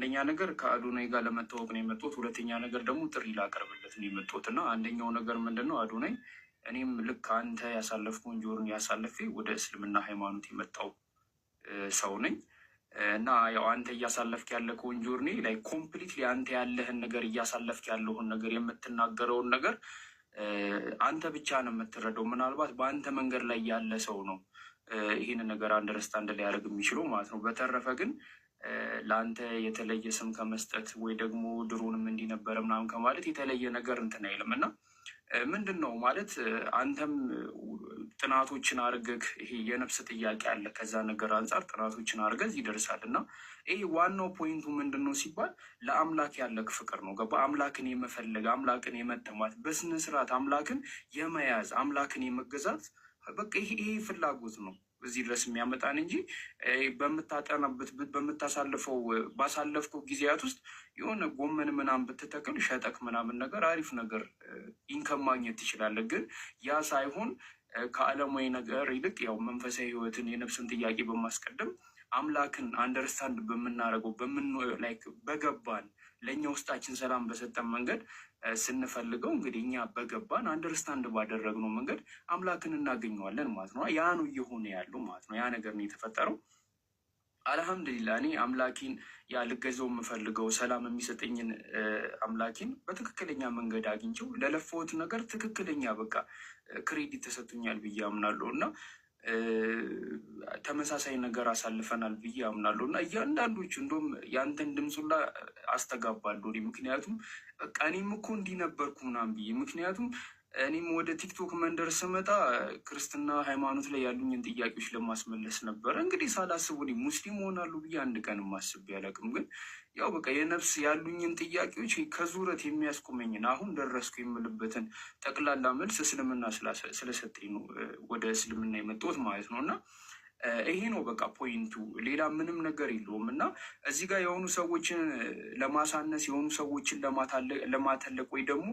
አንደኛ ነገር ከአዶናይ ጋር ለመታወቅ ነው የመጡት። ሁለተኛ ነገር ደግሞ ጥሪ ላቀርብለት ነው የመጡት እና አንደኛው ነገር ምንድን ነው አዶናይ እኔም ልክ አንተ ያሳለፍኩን ጆርን ያሳለፌ ወደ እስልምና ሃይማኖት የመጣው ሰው ነኝ እና ያው አንተ እያሳለፍክ ያለከውን ጆርኒ ላይ ኮምፕሊትሊ አንተ ያለህን ነገር እያሳለፍክ ያለውን ነገር የምትናገረውን ነገር አንተ ብቻ ነው የምትረዳው። ምናልባት በአንተ መንገድ ላይ ያለ ሰው ነው ይህንን ነገር አንደርስታንድ ሊያደርግ የሚችለው ማለት ነው። በተረፈ ግን ለአንተ የተለየ ስም ከመስጠት ወይ ደግሞ ድሮንም እንዲነበረ ምናምን ከማለት የተለየ ነገር እንትን አይልም እና ምንድን ነው ማለት አንተም ጥናቶችን አድርገህ ይሄ የነፍስ ጥያቄ አለ ከዛ ነገር አንጻር ጥናቶችን አድርገህ ይደርሳል እና ይሄ ዋናው ፖይንቱ ምንድን ነው ሲባል ለአምላክ ያለክ ፍቅር ነው። ገባ? አምላክን የመፈለግ አምላክን የመጠማት በስነ ስርዓት አምላክን የመያዝ አምላክን የመገዛት በቃ ይሄ ፍላጎት ነው እዚህ ድረስ የሚያመጣን እንጂ በምታጠናበት በምታሳልፈው ባሳለፍከው ጊዜያት ውስጥ የሆነ ጎመን ምናምን ብትተክል ሸጠክ ምናምን ነገር አሪፍ ነገር ኢንከም ማግኘት ትችላለህ። ግን ያ ሳይሆን ከዓለማዊ ነገር ይልቅ ያው መንፈሳዊ ህይወትን የነፍስን ጥያቄ በማስቀደም አምላክን አንደርስታንድ በምናደርገው በገባን ለእኛ ውስጣችን ሰላም በሰጠን መንገድ ስንፈልገው እንግዲህ እኛ በገባን አንደርስታንድ ባደረግነው መንገድ አምላክን እናገኘዋለን ማለት ነው። ያ ነው እየሆነ ያለው ማለት ነው። ያ ነገር ነው የተፈጠረው። አልሐምዱሊላ እኔ አምላኪን ልገዛው የምፈልገው ሰላም የሚሰጠኝን አምላኪን በትክክለኛ መንገድ አግኝቼው ለለፈውት ነገር ትክክለኛ በቃ ክሬዲት ተሰጥቶኛል ብዬ አምናለሁ እና ተመሳሳይ ነገር አሳልፈናል ብዬ አምናለሁ እና እያንዳንዶቹ እንደውም ያንተን ድምፁላ አስተጋባለሁ። ምክንያቱም በቃ እኔም እኮ እንዲህ ነበርኩ ምናምን ብዬ ምክንያቱም እኔም ወደ ቲክቶክ መንደር ስመጣ ክርስትና ሃይማኖት ላይ ያሉኝን ጥያቄዎች ለማስመለስ ነበረ። እንግዲህ ሳላስቡ ሙስሊም ሆናሉ ብዬ አንድ ቀን ማስብ ያለቅም ግን ያው በቃ የነፍስ ያሉኝን ጥያቄዎች ከዙረት የሚያስቆመኝን አሁን ደረስኩ የምልበትን ጠቅላላ መልስ እስልምና ስለሰጠኝ ነው ወደ እስልምና የመጣሁት ማለት ነው እና ይሄ ነው በቃ ፖይንቱ። ሌላ ምንም ነገር የለውም እና እዚህ ጋር የሆኑ ሰዎችን ለማሳነስ የሆኑ ሰዎችን ለማተለቅ ወይ ደግሞ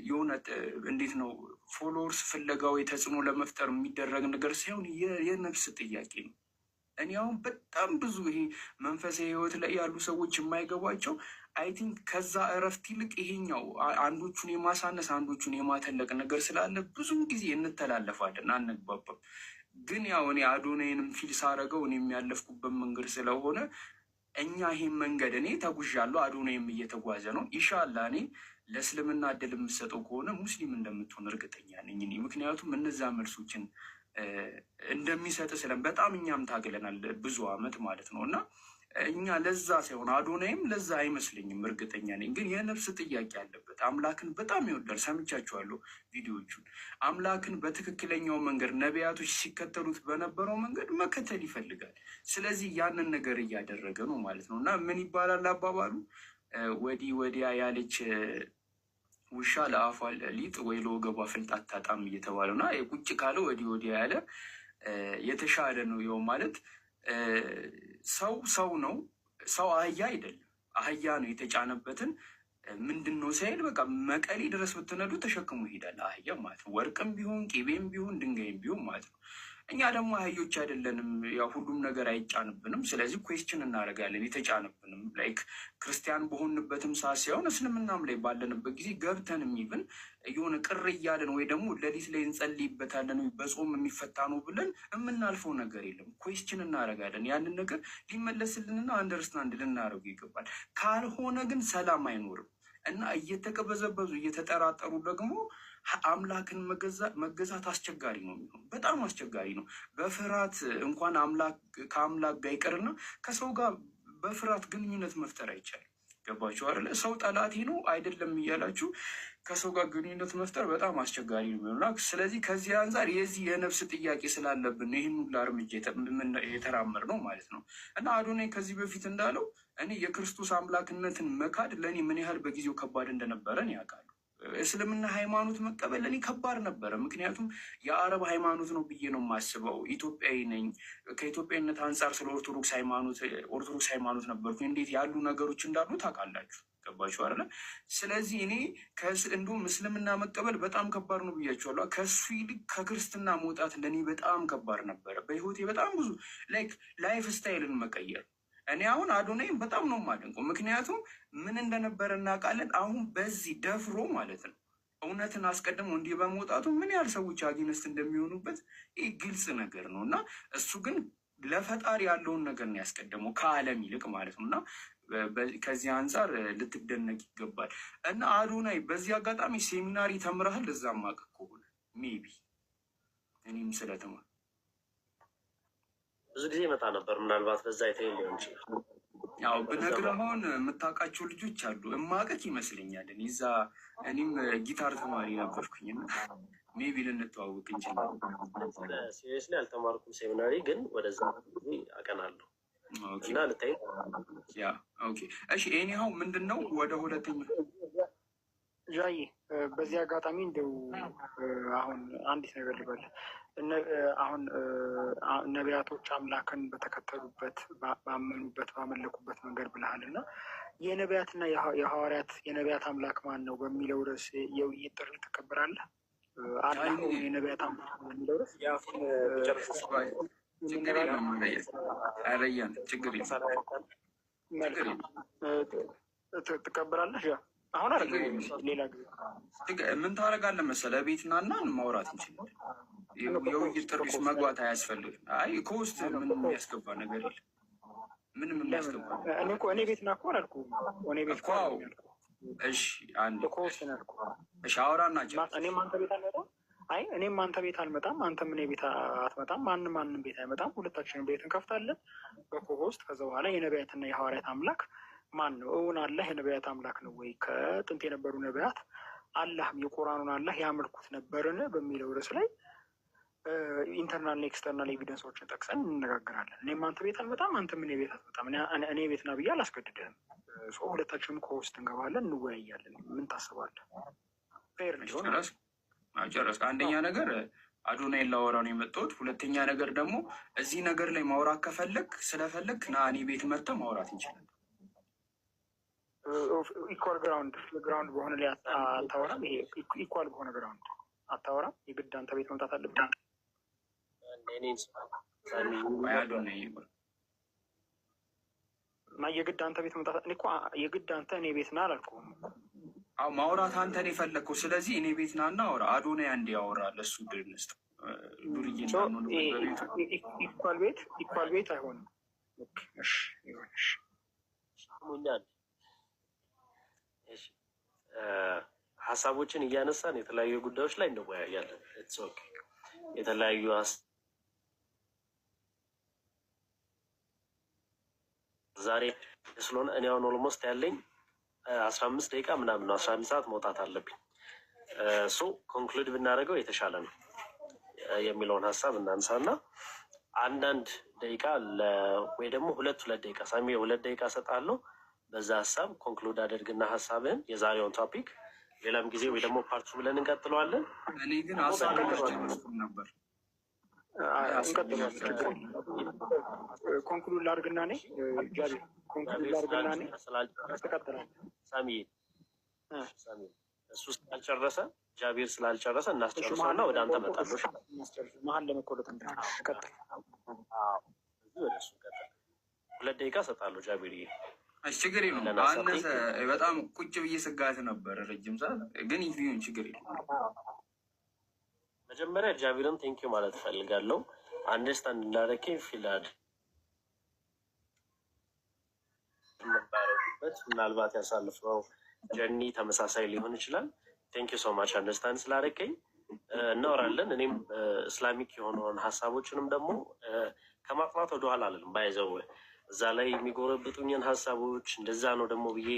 የሆነ እንዴት ነው ፎሎወርስ ፍለጋዊ ተጽዕኖ ለመፍጠር የሚደረግ ነገር ሳይሆን የነፍስ ጥያቄ ነው። እኔ አሁን በጣም ብዙ ይሄ መንፈሳዊ ህይወት ላይ ያሉ ሰዎች የማይገባቸው አይ ቲንክ ከዛ እረፍት ይልቅ ይሄኛው አንዶቹን የማሳነስ አንዶቹን የማተለቅ ነገር ስላለ ብዙም ጊዜ እንተላለፋለን፣ አንግባባም። ግን ያው እኔ አዶናይንም ፊል ሳረገው እኔ የሚያለፍኩበት መንገድ ስለሆነ እኛ ይሄን መንገድ እኔ ተጉዣለሁ፣ አዶናይም እየተጓዘ ነው። ኢንሻላህ እኔ ለእስልምና እድል የምሰጠው ከሆነ ሙስሊም እንደምትሆን እርግጠኛ ነኝ እኔ ምክንያቱም እነዛ መልሶችን እንደሚሰጥ በጣም እኛም ታግለናል ብዙ አመት ማለት ነው እና እኛ ለዛ ሳይሆን አዶናይም ለዛ አይመስለኝም እርግጠኛ ነኝ። ግን የነፍስ ጥያቄ አለበት። አምላክን በጣም ይወዳል። ሰምቻችኋለሁ ቪዲዮዎቹን። አምላክን በትክክለኛው መንገድ ነቢያቶች ሲከተሉት በነበረው መንገድ መከተል ይፈልጋል። ስለዚህ ያንን ነገር እያደረገ ነው ማለት ነው እና ምን ይባላል አባባሉ ወዲህ ወዲያ ያለች ውሻ ለአፏ ሊጥ ወይ ለወገቧ ፍልጥ አታጣም እየተባለው እና ቁጭ ካለ ወዲህ ወዲያ ያለ የተሻለ ነው። ይኸው ማለት ሰው ነው። ሰው አህያ አይደለም። አህያ ነው የተጫነበትን ምንድን ነው ሳይል በቃ መቀሌ ድረስ ብትነዱ ተሸክሞ ይሄዳል አህያ ማለት ነው። ወርቅም ቢሆን ቄቤም ቢሆን ድንጋይም ቢሆን ማለት ነው። እኛ ደግሞ አህዮች አይደለንም። ያው ሁሉም ነገር አይጫንብንም። ስለዚህ ኩዌስችን እናደርጋለን የተጫንብንም ላይክ ክርስቲያን በሆንበትም ሰዓት ሳይሆን እስልምናም ላይ ባለንበት ጊዜ ገብተንም ይብን የሆነ ቅር እያለን ወይ ደግሞ ሌሊት ላይ እንጸልይበታለን ወይ በጾም የሚፈታ ነው ብለን የምናልፈው ነገር የለም። ኩዌስችን እናደርጋለን። ያንን ነገር ሊመለስልንና አንደርስታንድ ልናደርጉ ይገባል። ካልሆነ ግን ሰላም አይኖርም እና እየተቀበዘበዙ እየተጠራጠሩ ደግሞ አምላክን መገዛት አስቸጋሪ ነው የሚሆነው። በጣም አስቸጋሪ ነው። በፍርሃት እንኳን ከአምላክ ጋር ይቀርና ከሰው ጋር በፍርሃት ግንኙነት መፍጠር አይቻልም። ገባችሁ አይደለ? ሰው ጠላቴ ነው አይደለም እያላችሁ ከሰው ጋር ግንኙነት መፍጠር በጣም አስቸጋሪ ነው የሚሆንና ስለዚህ ከዚህ አንጻር የዚህ የነፍስ ጥያቄ ስላለብን ይህን ሁላ እርምጃ የተራመድ ነው ማለት ነው እና አዶናይ ከዚህ በፊት እንዳለው እኔ የክርስቶስ አምላክነትን መካድ ለእኔ ምን ያህል በጊዜው ከባድ እንደነበረን ያውቃሉ። እስልምና ሃይማኖት መቀበል ለእኔ ከባድ ነበረ። ምክንያቱም የአረብ ሃይማኖት ነው ብዬ ነው የማስበው። ኢትዮጵያዊ ነኝ። ከኢትዮጵያዊነት አንጻር ስለ ኦርቶዶክስ ሃይማኖት ነበርኩ። እንዴት ያሉ ነገሮች እንዳሉ ታውቃላችሁ። ገባችሁ አይደለ? ስለዚህ እኔ እንዲሁም እስልምና መቀበል በጣም ከባድ ነው ብያችኋለሁ። ከሱ ይልቅ ከክርስትና መውጣት ለእኔ በጣም ከባድ ነበረ። በህይወቴ በጣም ብዙ ላይፍ ስታይልን መቀየር እኔ አሁን አዶናይም በጣም ነው የማደንቀው፣ ምክንያቱም ምን እንደነበረ እናውቃለን። አሁን በዚህ ደፍሮ ማለት ነው እውነትን አስቀድሞ እንዲህ በመውጣቱ ምን ያህል ሰዎች አጌነስት እንደሚሆኑበት ይህ ግልጽ ነገር ነው እና እሱ ግን ለፈጣሪ ያለውን ነገር ነው ያስቀደመው ከዓለም ይልቅ ማለት ነው እና ከዚህ አንጻር ልትደነቅ ይገባል። እና አዶናይ በዚህ አጋጣሚ ሴሚናሪ ተምረሃል? እዛም ማቀ ከሆነ ሜቢ እኔም ስለተማር ብዙ ጊዜ መጣ ነበር። ምናልባት በዛ አይተኝ ሊሆን ይችላል። ያው ብነግርህ አሁን የምታውቃቸው ልጆች አሉ እማቀቅ ይመስለኛል። እዛ እኔም ጊታር ተማሪ ነበርኩኝ። ሜቢ ልንተዋወቅ እንችላለን። ሲሪየስሊ አልተማርኩም ሴሚናሪ፣ ግን ወደዛ አቀናለሁ እና ልታይ። እሺ ኤኒሃው ምንድን ነው ወደ ሁለተኛ ዣይ በዚህ አጋጣሚ እንደው አሁን አንዲት ነገር ልበል። አሁን ነቢያቶች አምላክን በተከተሉበት ባመኑበት ባመለኩበት መንገድ ብልሃል እና የነቢያትና የሐዋርያት የነቢያት አምላክ ማን ነው በሚለው ርዕስ የውይይት ጥሪ ትቀበላለህ? የነቢያት አምላክ በሚለው ርዕስ ትቀበላለህ? አሁን ሌላ ጊዜ ምን ታደርጋለህ መሰለህ? ቤት ናና ማውራት እንችላለን። የውይይት ጥሪ ውስጥ መግባት አያስፈልግም። አይ ከውስጥ ምን የሚያስገባ ነገር የለም። ምንም የሚያስገባ እኔ ቤት ና እኮ አላልኩም። እኔ ቤት እኮ እሺ፣ አንድ ከውስጥ ነው ያልኩህ። እሺ፣ አውራና እኔም አንተ ቤት አልመጣም። አይ እኔም አንተ ቤት አልመጣም፣ አንተም እኔ ቤት አትመጣም። ማንም ቤት አይመጣም። ሁለታችንም ቤት እንከፍታለን በኮሆስት። ከዛ በኋላ የነቢያትና የሐዋርያት አምላክ ማን ነው? እውን አላህ የነቢያት አምላክ ነው ወይ? ከጥንት የነበሩ ነቢያት አላህም የቁርአኑን አላህ ያመልኩት ነበርን በሚለው ርዕስ ላይ ኢንተርናልና ኤክስተርናል ኤቪደንሶችን ጠቅሰን እንነጋገራለን። እኔም አንተ ቤት አልመጣም፣ አንተም እኔ ቤት አትመጣም። እኔ ቤት ና ብዬ አላስገድድህም። ሁለታችንም ከውስጥ እንገባለን፣ እንወያያለን። ምን ታስባለህ? ፌር ሊሆን ጨረስ። አንደኛ ነገር አዶናይን ላወራ ነው የመጣሁት። ሁለተኛ ነገር ደግሞ እዚህ ነገር ላይ ማውራት ከፈለግ ስለፈለግ ና እኔ ቤት መጥተህ ማውራት እንችላለን። ኢኳል ግራውንድ በሆነ ላይ አታወራም? ይሄ ኢኳል በሆነ ግራውንድ አታወራም? የግድ አንተ ቤት መምጣት አለብን? የግድ አንተ ቤት መምጣት እኮ የግድ አንተ እኔ ቤት ና አላልኩም። ማውራት አንተን የፈለግከው። ስለዚህ እኔ ቤት ና እና አውራ። አዶናይ አንዴ ያወራል። እሱ ድርንስጥ ዱርዬ ኢኳል ቤት አይሆንም። ሀሳቦችን እያነሳን የተለያዩ ጉዳዮች ላይ እንወያያለን። የተለያዩ ዛሬ ስለሆነ እኔ አሁን ኦልሞስት ያለኝ 15 ደቂቃ ምናምን ነው። 11 ሰዓት መውጣት አለብኝ። ኮንክሉድ ብናደርገው የተሻለ ነው የሚለውን ሀሳብ እናንሳና አንዳንድ ደቂቃ ወይ ደግሞ ሁለት ደቂቃ ሳሚ 2 ደቂቃ ሰጣለሁ። በዛ ሀሳብ ኮንክሉድ አድርግና ሀሳብህን የዛሬውን ቶፒክ ሌላም ጊዜ ወይ ደግሞ ፓርቱ ብለን እንቀጥለዋለን። እኔ ግን ሀሳብ ነበር ኮንክሉድ ላድርግና እኔ ጃቢ ኮንክሉድ ላድርግና እኔ ተቀጥላል። ሳሚ እሱ ስላልጨረሰ ጃቢር ስላልጨረሰ እናስጨርሰውና ወደ አንተ መጣለሁ። መሀል ለመቆለጥ ቀጥል። ወደ እሱ ቀጥል። 2 ደቂቃ ሰጣለሁ ጃቢር። ችግር የለውም። አነሰ በጣም ቁጭ ብዬ ስጋት ነበር ረጅም ሰዓት ግን ይሁን ችግር የለውም። መጀመሪያ ጃቢርን ቴንኪው ማለት እፈልጋለሁ። አንደርስታንድ እንዳደረከኝ ፊላድ ምናልባት ያሳልፈው ጀርኒ ተመሳሳይ ሊሆን ይችላል። ቴንኪው ሶ ማች አንደርስታንድ ስላደረከኝ። እናወራለን። እኔም እስላሚክ የሆነውን ሀሳቦችንም ደግሞ ከማጥናት ወደኋላ አለንም ባይዘው እዛ ላይ የሚጎረብጡኝን ሀሳቦች እንደዛ ነው ደግሞ ብዬ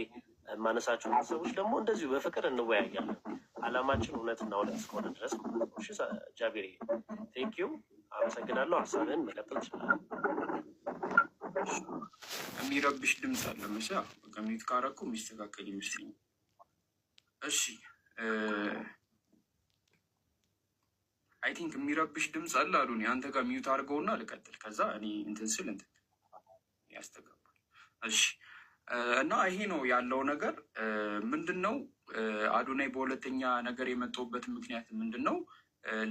የማነሳቸውን ሀሳቦች ደግሞ እንደዚሁ በፍቅር እንወያያለን። አላማችን እውነትና እውነት እስከሆነ ድረስ ጃቢር ቴንኪው፣ አመሰግናለሁ። ሀሳብህን መቀጠል ይችላል። የሚረብሽ ድምፅ አለ መሻ ከሚዩት ካረኩ የሚስተካከል ይመስለኛል። እሺ አይ ቲንክ የሚረብሽ ድምፅ አለ አሉ። አንተ ጋር ሚዩት አድርገውና ልቀጥል። ከዛ እኔ እንትን ስል እንትን ያስተጋባል። እሺ እና ይሄ ነው ያለው ነገር። ምንድን ነው አዶናይ በሁለተኛ ነገር የመጣሁበት ምክንያት ምንድን ነው?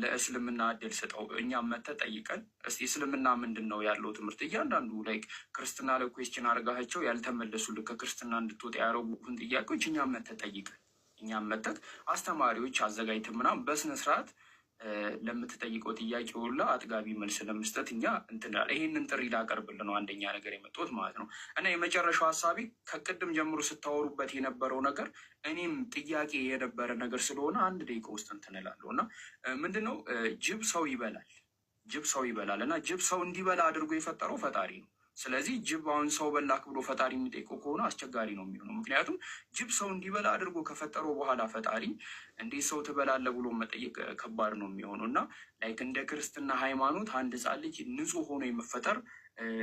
ለእስልምና እድል ስጠው። እኛም መተህ ጠይቀን እስቲ እስልምና ምንድን ነው ያለው ትምህርት እያንዳንዱ ላይ ክርስትና ላይ ኩዌስችን አድርጋቸው ያልተመለሱልህ ከክርስትና እንድትወጣ ያደረጉህን ጥያቄዎች እኛም መተህ ጠይቀን እኛም መተህ አስተማሪዎች አዘጋጅተን ምናምን በስነስርዓት ለምትጠይቀው ጥያቄ ሁላ አጥጋቢ መልስ ለመስጠት እኛ እንትናል። ይህንን ጥሪ ላቀርብልህ ነው አንደኛ ነገር የመጣሁት ማለት ነው። እና የመጨረሻው ሀሳቢ ከቅድም ጀምሮ ስታወሩበት የነበረው ነገር እኔም ጥያቄ የነበረ ነገር ስለሆነ አንድ ደቂቃ ውስጥ እንትን እላለሁ እና ምንድነው ጅብ ሰው ይበላል፣ ጅብ ሰው ይበላል እና ጅብ ሰው እንዲበላ አድርጎ የፈጠረው ፈጣሪ ነው። ስለዚህ ጅብ አሁን ሰው በላክ ብሎ ፈጣሪ የሚጠይቀው ከሆነ አስቸጋሪ ነው የሚሆነው። ምክንያቱም ጅብ ሰው እንዲበላ አድርጎ ከፈጠረው በኋላ ፈጣሪ እንዴት ሰው ትበላለህ ብሎ መጠየቅ ከባድ ነው የሚሆነው እና ላይክ እንደ ክርስትና ሃይማኖት አንድ ሕፃን ልጅ ንጹሕ ሆኖ የመፈጠር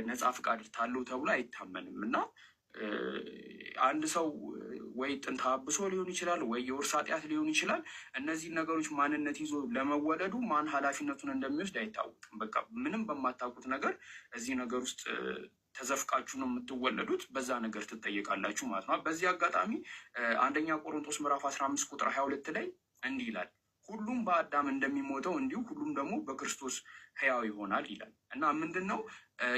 ነፃ ፍቃድ ታለው ተብሎ አይታመንም እና አንድ ሰው ወይ ጥንተ አብሶ ሊሆን ይችላል ወይ የውርስ ኃጢአት ሊሆን ይችላል። እነዚህ ነገሮች ማንነት ይዞ ለመወለዱ ማን ኃላፊነቱን እንደሚወስድ አይታወቅም። በቃ ምንም በማታውቁት ነገር እዚህ ነገር ውስጥ ተዘፍቃችሁ ነው የምትወለዱት፣ በዛ ነገር ትጠየቃላችሁ ማለት ነው። በዚህ አጋጣሚ አንደኛ ቆሮንቶስ ምዕራፍ 15 ቁጥር 22 ላይ እንዲህ ይላል፣ ሁሉም በአዳም እንደሚሞተው እንዲሁ ሁሉም ደግሞ በክርስቶስ ሕያው ይሆናል ይላል እና ምንድን ነው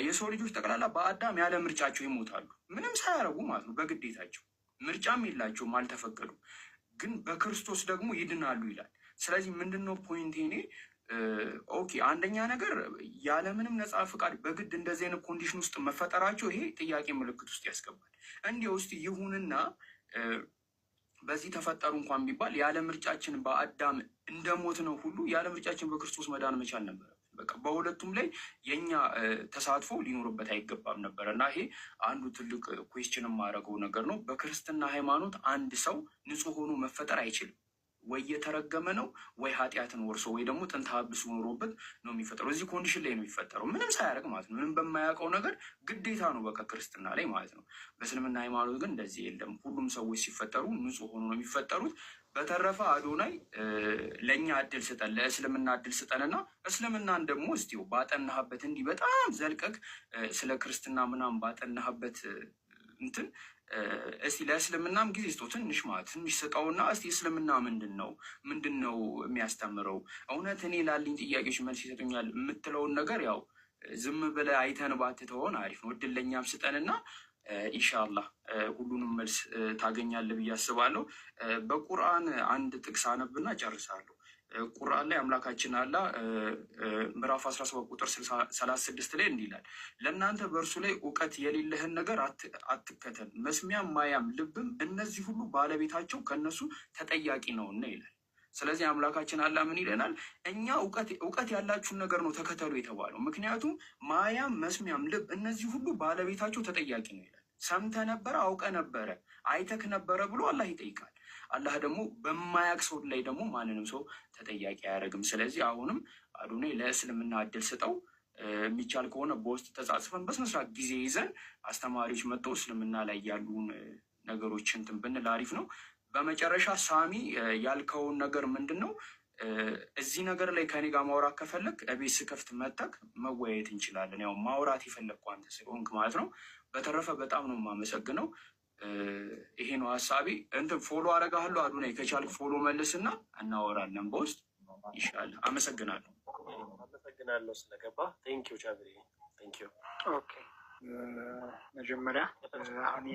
የሰው ልጆች ጠቅላላ በአዳም ያለ ምርጫቸው ይሞታሉ፣ ምንም ሳያረጉ ማለት ነው። በግዴታቸው ምርጫም የላቸውም፣ አልተፈቀዱም። ግን በክርስቶስ ደግሞ ይድናሉ ይላል። ስለዚህ ምንድን ነው ፖይንት ኔ ኦኬ፣ አንደኛ ነገር ያለምንም ነፃ ፍቃድ በግድ እንደዚህ አይነት ኮንዲሽን ውስጥ መፈጠራቸው ይሄ ጥያቄ ምልክት ውስጥ ያስገባል። እንዲህ ውስጥ ይሁንና በዚህ ተፈጠሩ እንኳን ቢባል ያለ ምርጫችን በአዳም እንደሞት ነው ሁሉ ያለ ምርጫችን በክርስቶስ መዳን መቻል ነበረ። በቃ በሁለቱም ላይ የኛ ተሳትፎ ሊኖርበት አይገባም ነበር እና ይሄ አንዱ ትልቅ ኩዌስችን የማደርገው ነገር ነው። በክርስትና ሃይማኖት አንድ ሰው ንጹሕ ሆኖ መፈጠር አይችልም። ወይ የተረገመ ነው ወይ ኃጢአትን ወርሶ ወይ ደግሞ ጥንተ አብሶ ኖሮበት ነው የሚፈጠረው። እዚህ ኮንዲሽን ላይ ነው የሚፈጠረው ምንም ሳያደርግ ማለት ነው። ምንም በማያውቀው ነገር ግዴታ ነው በቃ ክርስትና ላይ ማለት ነው። በእስልምና ሃይማኖት ግን እንደዚህ የለም። ሁሉም ሰዎች ሲፈጠሩ ንጹሕ ሆኖ ነው የሚፈጠሩት። በተረፈ አዶናይ ለእኛ እድል ስጠን፣ ለእስልምና እድል ስጠንና እስልምናን ደግሞ እስቲው ባጠናህበት እንዲህ በጣም ዘልቀቅ ስለ ክርስትና ምናምን ባጠናህበት እንትን እስቲ ለእስልምናም ጊዜ ስጠው ትንሽ ማለት ትንሽ ስጠውና እስቲ እስልምና ምንድን ነው የሚያስተምረው? እውነት እኔ ላልኝ ጥያቄዎች መልስ ይሰጡኛል የምትለውን ነገር ያው ዝም ብለህ አይተን ባትተሆን አሪፍ ነው። እድል ለእኛም ስጠንና ኢንሻላህ ሁሉንም መልስ ታገኛለህ ብዬ አስባለሁ። በቁርአን አንድ ጥቅስ አነብና ጨርሳለሁ። ቁርአን ላይ አምላካችን አላህ ምዕራፍ 17 ቁጥር 36 ላይ እንዲህ ይላል፣ ለእናንተ በእርሱ ላይ እውቀት የሌለህን ነገር አትከተል፣ መስሚያም ማያም ልብም እነዚህ ሁሉ ባለቤታቸው ከእነሱ ተጠያቂ ነውና ይላል። ስለዚህ አምላካችን አላህ ምን ይለናል? እኛ እውቀት ያላችሁን ነገር ነው ተከተሉ የተባለው። ምክንያቱም ማያም መስሚያም ልብ እነዚህ ሁሉ ባለቤታቸው ተጠያቂ ነው ይላል። ሰምተህ ነበረ፣ አውቀህ ነበረ፣ አይተክ ነበረ ብሎ አላህ ይጠይቃል። አላህ ደግሞ በማያቅ ሰው ላይ ደግሞ ማንንም ሰው ተጠያቂ አያደርግም። ስለዚህ አሁንም አዶናይ ለእስልምና እድል ስጠው። የሚቻል ከሆነ በውስጥ ተጻጽፈን በስነስርዓት ጊዜ ይዘን አስተማሪዎች መጥተው እስልምና ላይ ያሉን ነገሮች እንትን ብንል አሪፍ ነው። በመጨረሻ ሳሚ ያልከውን ነገር ምንድን ነው? እዚህ ነገር ላይ ከኔ ጋር ማውራት ከፈለግ እቤት ስከፍት መጠቅ መወያየት እንችላለን። ያው ማውራት የፈለግኩ አንተ ስለሆንክ ማለት ነው። በተረፈ በጣም ነው የማመሰግነው። ይሄ ነው ሀሳቤ። እንትን ፎሎ አረጋለሁ አዶናይ፣ ከቻልክ ፎሎ መልስና እናወራለን በውስጥ ይሻላል። አመሰግናለሁ። አመሰግናለሁ ስለገባ። ቴንኪው ቻብሪ ቴንኪው። ኦኬ፣ መጀመሪያ አሁን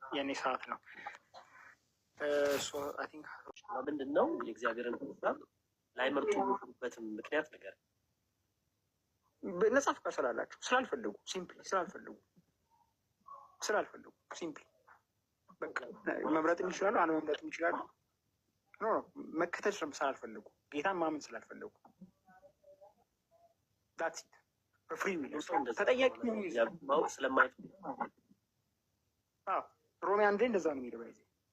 የኔ ሰዓት ነው። ምንድን ነው የእግዚአብሔርን ሀሳብ ላይመርጡ የሚችሉበትም ምክንያት ነገር ነጻ ፍቃድ ስላላቸው ስላልፈለጉ ሲምፕሊ ስላልፈለጉ ሲምፕሊ በቃ መምረጥም ይችላሉ፣ አለመምረጥም ይችላሉ። መከተል ስላልፈለጉ ጌታን ማመን ስላልፈለጉ ዳትሲት በፍሪ ተጠያቂ ማወቅ ስለማየት ሮሜ አንድ ላይ እንደዛ ነው የሚለው።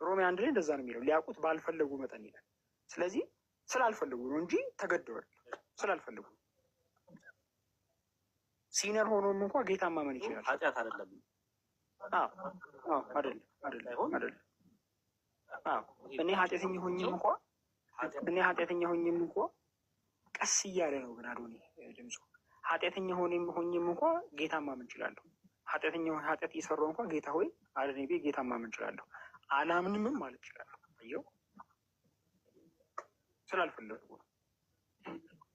ሮሜ አንድ ላይ እንደዛ ነው የሚለው። ሊያውቁት ባልፈለጉ መጠን ይላል። ስለዚህ ስላልፈለጉ ነው እንጂ ተገደዋል። ስላልፈለጉ ሲነር ሆኖም እንኳ ጌታ ማመን ይችላል። ኃጢአት አይደለም። አይደለም። እኔ ኃጢአተኛ ሆኝም እንኳ ቀስ እያለ ነው ግን አዶኒ ድምፁ። ኃጢአተኛ ሆኝም እንኳ ጌታ ማመን እችላለሁ። ኃጢአት እየሰራሁ እንኳ ጌታ ሆይ አድነኝ ብዬ ጌታ ማመን እችላለሁ። አላምንምም ማለት እችላለሁ። አየው፣ ስላልፈለጉ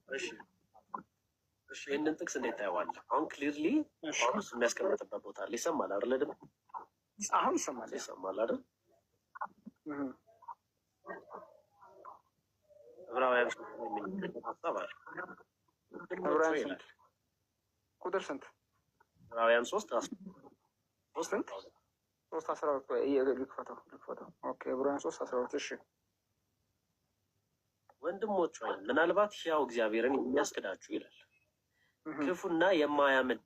እሺ ይህንን ጥቅስ እንዴት ታየዋለህ? አሁን ክሊርሊ ጳውሎስ የሚያስቀምጥበት ቦታ አለ። ይሰማል አይደለ? ደግሞ አሁን ይሰማል አይደል? ዕብራውያን ሀሳብ አለ። ቁጥር ስንት? ዕብራውያን 3:12 ልክፈተው። ኦኬ ዕብራውያን 3:12 እሺ። ወንድሞች ሆይ ምናልባት ሕያው እግዚአብሔርን የሚያስክዳችሁ ይላል፣ ክፉና የማያምን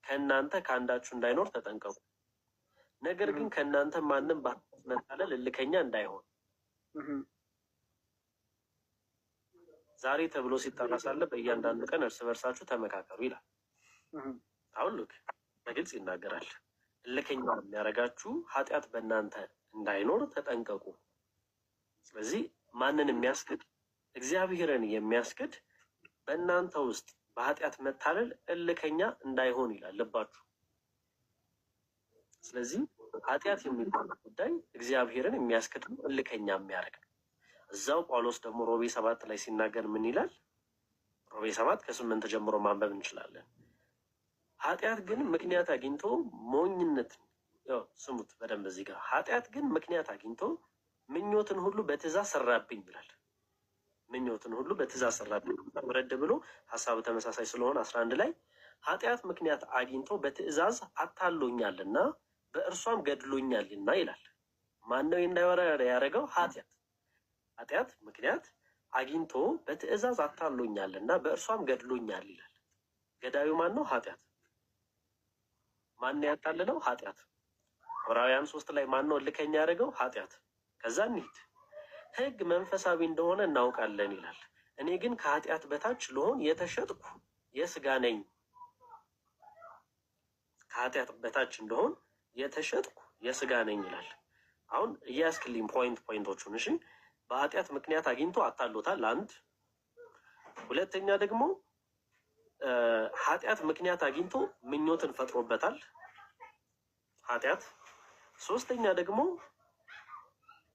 ከእናንተ ከአንዳችሁ እንዳይኖር ተጠንቀቁ። ነገር ግን ከእናንተ ማንም በመታለል እልከኛ እንዳይሆን ዛሬ ተብሎ ሲጠራ ሳለ በእያንዳንዱ ቀን እርስ በርሳችሁ ተመካከሩ ይላል። አሁን ልክ በግልጽ ይናገራል። እልከኛ የሚያደርጋችሁ ኃጢአት በእናንተ እንዳይኖር ተጠንቀቁ። ስለዚህ ማንን የሚያስክድ? እግዚአብሔርን የሚያስክድ በእናንተ ውስጥ በኃጢአት መታለል እልከኛ እንዳይሆን ይላል። ልባችሁ። ስለዚህ ኃጢአት የሚባል ጉዳይ እግዚአብሔርን የሚያስክድ ነው፣ እልከኛ የሚያደርግ ነው። እዛው ጳውሎስ ደግሞ ሮሜ 7 ላይ ሲናገር ምን ይላል? ሮሜ 7 ከ8 ጀምሮ ማንበብ እንችላለን። ኃጢአት ግን ምክንያት አግኝቶ ሞኝነት፣ ስሙት በደንብ እዚህ ጋር። ኃጢአት ግን ምክንያት አግኝቶ ምኞትን ሁሉ በትእዛዝ ሰራብኝ ይላል። ምኞትን ሁሉ በትእዛዝ ሰራብኝ። ወረድ ብሎ ሀሳቡ ተመሳሳይ ስለሆነ 11 ላይ ኃጢአት ምክንያት አግኝቶ በትእዛዝ አታሎኛልና በእርሷም ገድሎኛልና ይላል። ማነው እንዳይወራ ያደረገው? ኃጢአት ምክንያት አግኝቶ በትእዛዝ አታሎኛልና በእርሷም ገድሎኛል ይላል። ገዳዩ ማን ነው? ኃጢአት። ማን ያታለለው? ኃጢአት። ዕብራውያን 3 ላይ ማን ነው እልከኛ ያደረገው? ኃጢአት። ከዛ እንሂድ። ሕግ መንፈሳዊ እንደሆነ እናውቃለን ይላል። እኔ ግን ከኃጢአት በታች ልሆን የተሸጥኩ የስጋ ነኝ። ከኃጢአት በታች እንደሆን የተሸጥኩ የስጋ ነኝ ይላል። አሁን እያስክልኝ ፖይንቶቹን። እሺ፣ በኃጢአት ምክንያት አግኝቶ አታሎታል። አንድ። ሁለተኛ ደግሞ ኃጢአት ምክንያት አግኝቶ ምኞትን ፈጥሮበታል ኃጢአት። ሶስተኛ ደግሞ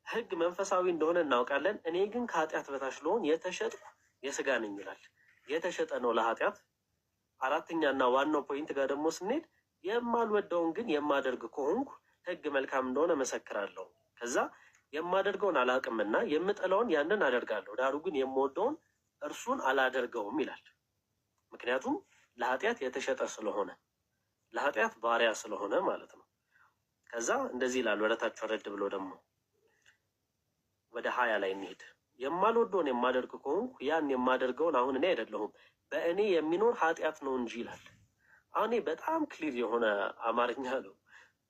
ሕግ መንፈሳዊ እንደሆነ እናውቃለን፣ እኔ ግን ከኃጢአት በታች ልሆን የተሸጥኩ የስጋ ነኝ ይላል። የተሸጠ ነው ለኃጢአት። አራተኛና ዋናው ፖይንት ጋር ደግሞ ስንሄድ የማልወደውን ግን የማደርግ ከሆንኩ ሕግ መልካም እንደሆነ መሰክራለሁ። ከዛ የማደርገውን አላውቅምና የምጠላውን ያንን አደርጋለሁ፣ ዳሩ ግን የምወደውን እርሱን አላደርገውም ይላል። ምክንያቱም ለኃጢአት የተሸጠ ስለሆነ፣ ለኃጢአት ባሪያ ስለሆነ ማለት ነው። ከዛ እንደዚህ ይላል ወደታች ወረድ ብሎ ደግሞ ወደ 20 ላይ እንሂድ። የማልወደውን የማደርግ ከሆንኩ ያን የማደርገውን አሁን እኔ አይደለሁም በእኔ የሚኖር ኃጢአት ነው እንጂ ይላል። አሁን በጣም ክሊር የሆነ አማርኛ ነው።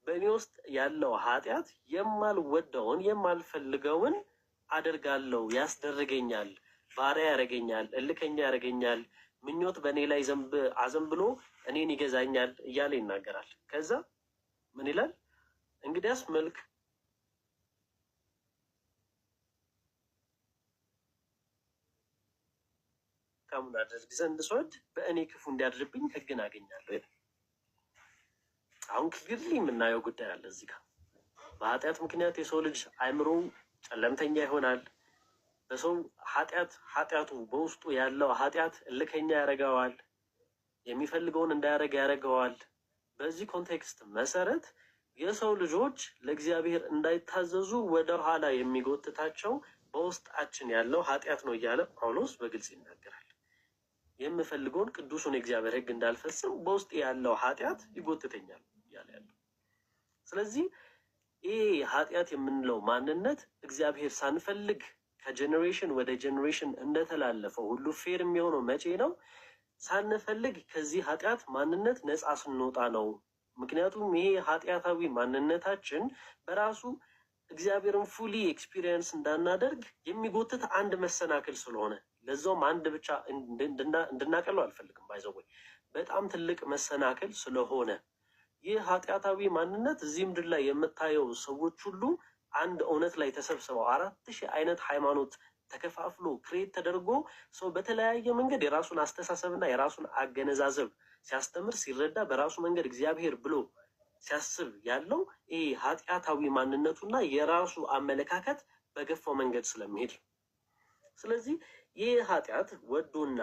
በእኔ ውስጥ ያለው ኃጢአት የማልወደውን የማልፈልገውን አደርጋለሁ፣ ያስደርገኛል፣ ባሪያ ያደርገኛል፣ እልከኛ ያደርገኛል፣ ምኞት በእኔ ላይ አዘንብሎ እኔን ይገዛኛል እያለ ይናገራል። ከዛ ምን ይላል? እንግዲያስ መልካሙን አደርግ ዘንድ ስወድ በእኔ ክፉ እንዲያድርብኝ ሕግን አገኛለሁ ይላል። አሁን ክሊርሊ የምናየው ጉዳይ አለ እዚህ ጋር። በኃጢአት ምክንያት የሰው ልጅ አእምሮ ጨለምተኛ ይሆናል። በሰው ኃጢአቱ በውስጡ ያለው ኃጢአት እልከኛ ያደርገዋል፣ የሚፈልገውን እንዳያደርግ ያደርገዋል። በዚህ ኮንቴክስት መሰረት የሰው ልጆች ለእግዚአብሔር እንዳይታዘዙ ወደ ኋላ የሚጎትታቸው በውስጣችን ያለው ኃጢአት ነው እያለ ጳውሎስ በግልጽ ይናገራል። የምፈልገውን ቅዱሱን የእግዚአብሔር ሕግ እንዳልፈጽም በውስጥ ያለው ኃጢአት ይጎትተኛል እያለ ያለው። ስለዚህ ይህ ኃጢአት የምንለው ማንነት እግዚአብሔር ሳንፈልግ ከጀኔሬሽን ወደ ጀኔሬሽን እንደተላለፈው ሁሉ ፌር የሚሆነው መቼ ነው? ሳንፈልግ ከዚህ ኃጢአት ማንነት ነፃ ስንወጣ ነው። ምክንያቱም ይሄ ኃጢአታዊ ማንነታችን በራሱ እግዚአብሔርን ፉሊ ኤክስፒሪየንስ እንዳናደርግ የሚጎትት አንድ መሰናክል ስለሆነ፣ ለዛውም አንድ ብቻ እንድናቀለው አልፈልግም። ባይዘወይ በጣም ትልቅ መሰናክል ስለሆነ ይህ ኃጢአታዊ ማንነት እዚህ ምድር ላይ የምታየው ሰዎች ሁሉ አንድ እውነት ላይ ተሰብስበው 4000 አይነት ሃይማኖት ተከፋፍሎ ክሬት ተደርጎ ሰው በተለያየ መንገድ የራሱን አስተሳሰብና የራሱን አገነዛዘብ ሲያስተምር ሲረዳ በራሱ መንገድ እግዚአብሔር ብሎ ሲያስብ ያለው ይህ ኃጢአታዊ ማንነቱና የራሱ አመለካከት በገፋው መንገድ ስለሚሄድ። ስለዚህ ይህ ኃጢአት ወዶና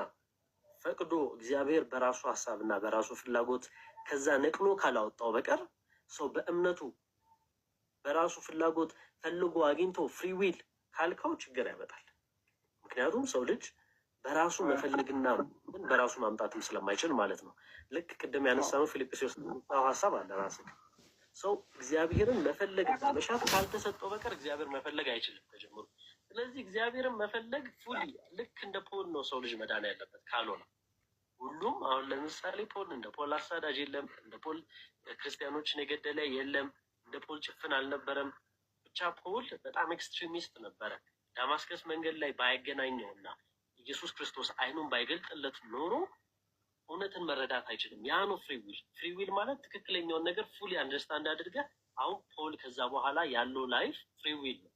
ፈቅዶ እግዚአብሔር በራሱ ሀሳብና በራሱ ፍላጎት ከዛ ነቅሎ ካላወጣው በቀር ሰው በእምነቱ በራሱ ፍላጎት ፈልጎ አግኝቶ ፍሪ ዊል ካልከው ችግር ያመጣል። ምክንያቱም ሰው ልጅ በራሱ መፈለግና በራሱ ማምጣትም ስለማይችል ማለት ነው። ልክ ቅድም ያነሳነው ፊልጵስዩስ ሀሳብ አለ ራስ ሰው እግዚአብሔርን መፈለግ መሻት ካልተሰጠው በቀር እግዚአብሔር መፈለግ አይችልም ተጀምሮ። ስለዚህ እግዚአብሔርን መፈለግ ፉሊ ልክ እንደ ፖል ነው ሰው ልጅ መዳን ያለበት። ካልሆነ ሁሉም አሁን ለምሳሌ ፖል እንደ ፖል አሳዳጅ የለም፣ እንደ ፖል ክርስቲያኖችን የገደለ የለም፣ እንደ ፖል ጭፍን አልነበረም። ብቻ ፖል በጣም ኤክስትሪሚስት ነበረ። ዳማስከስ መንገድ ላይ ባይገናኘውና ኢየሱስ ክርስቶስ አይኑን ባይገልጥለት ኖሮ እውነትን መረዳት አይችልም። ያ ነው ፍሪዊል። ፍሪዊል ማለት ትክክለኛውን ነገር ፉሊ አንደርስታንድ አድርገህ አሁን ፖል ከዛ በኋላ ያለው ላይፍ ፍሪዊል ነው።